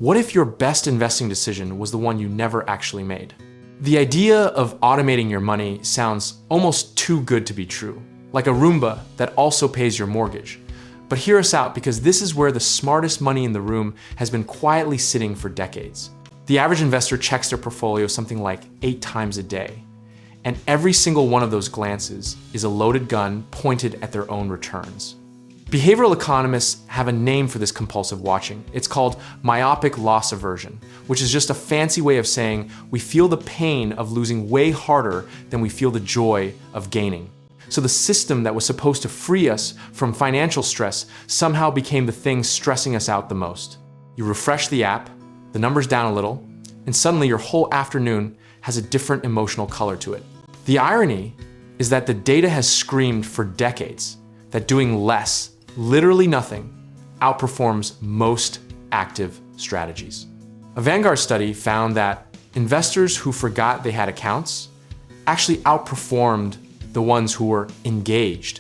What if your best investing decision was the one you never actually made? The idea of automating your money sounds almost too good to be true, like a Roomba that also pays your mortgage. But hear us out, because this is where the smartest money in the room has been quietly sitting for decades. The average investor checks their portfolio something like 8 times a day. And every single one of those glances is a loaded gun pointed at their own returns. Behavioral economists have a name for this compulsive watching. It's called myopic loss aversion, which is just a fancy way of saying we feel the pain of losing way harder than we feel the joy of gaining. So the system that was supposed to free us from financial stress somehow became the thing stressing us out the most. You refresh the app, the number's down a little, and suddenly your whole afternoon has a different emotional color to it. The irony is that the data has screamed for decades that doing less, literally nothing, outperforms most active strategies. A Vanguard study found that investors who forgot they had accounts actually outperformed the ones who were engaged,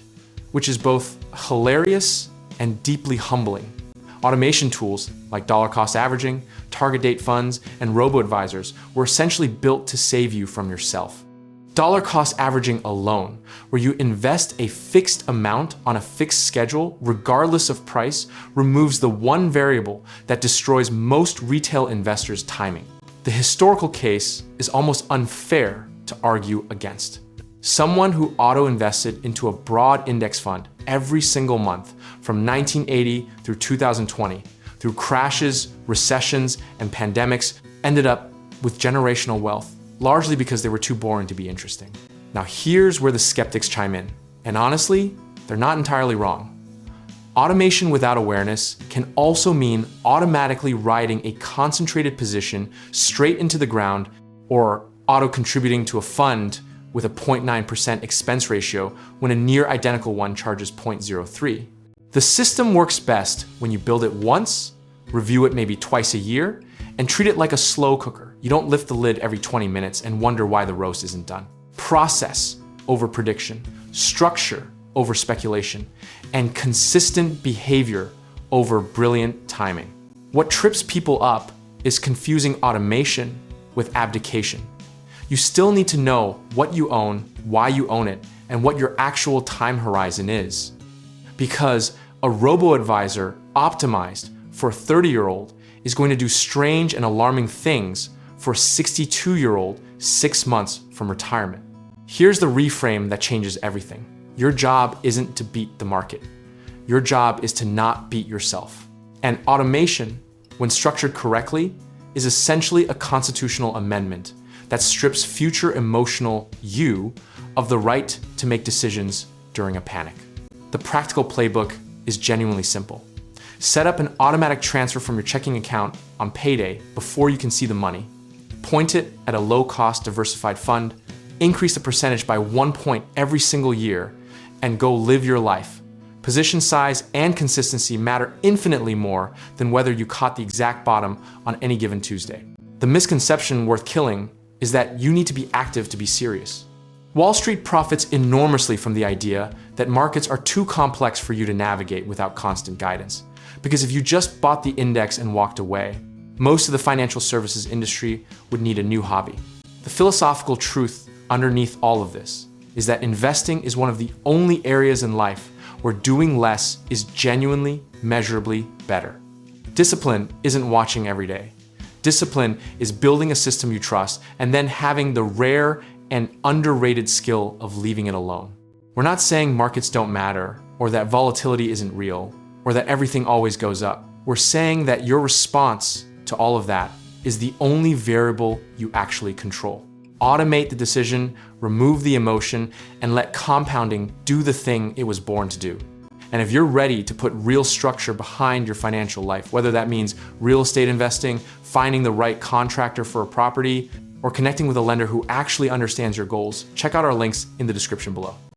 which is both hilarious and deeply humbling. Automation tools like dollar cost averaging, target date funds, and robo-advisors were essentially built to save you from yourself. Dollar cost averaging alone, where you invest a fixed amount on a fixed schedule regardless of price, removes the one variable that destroys most retail investors' timing. The historical case is almost unfair to argue against. Someone who auto-invested into a broad index fund every single month from 1980 through 2020, through crashes, recessions, and pandemics, ended up with generational wealth, largely because they were too boring to be interesting. Now here's where the skeptics chime in, and honestly, they're not entirely wrong. Automation without awareness can also mean automatically riding a concentrated position straight into the ground, or auto-contributing to a fund with a 0.9% expense ratio when a near identical one charges 0.03. The system works best when you build it once, review it maybe twice a year, and treat it like a slow cooker. You don't lift the lid every 20 minutes and wonder why the roast isn't done. Process over prediction, structure over speculation, and consistent behavior over brilliant timing. What trips people up is confusing automation with abdication. You still need to know what you own, why you own it, and what your actual time horizon is. Because a robo-advisor optimized for a 30-year-old is going to do strange and alarming things for a 62-year-old 6 months from retirement. Here's the reframe that changes everything. Your job isn't to beat the market. Your job is to not beat yourself. And automation, when structured correctly, is essentially a constitutional amendment that strips future emotional you of the right to make decisions during a panic. The practical playbook is genuinely simple. Set up an automatic transfer from your checking account on payday before you can see the money. Point it at a low-cost diversified fund, increase the percentage by 1 point every single year, and go live your life. Position size and consistency matter infinitely more than whether you caught the exact bottom on any given Tuesday. The misconception worth killing is that you need to be active to be serious. Wall Street profits enormously from the idea that markets are too complex for you to navigate without constant guidance. Because if you just bought the index and walked away, most of the financial services industry would need a new hobby. The philosophical truth underneath all of this is that investing is one of the only areas in life where doing less is genuinely, measurably better. Discipline isn't watching every day. Discipline is building a system you trust and then having the rare and underrated skill of leaving it alone. We're not saying markets don't matter, or that volatility isn't real, or that everything always goes up. We're saying that your response to all of that is the only variable you actually control. Automate the decision, remove the emotion, and let compounding do the thing it was born to do. And if you're ready to put real structure behind your financial life, whether that means real estate investing, finding the right contractor for a property, or connecting with a lender who actually understands your goals, check out our links in the description below.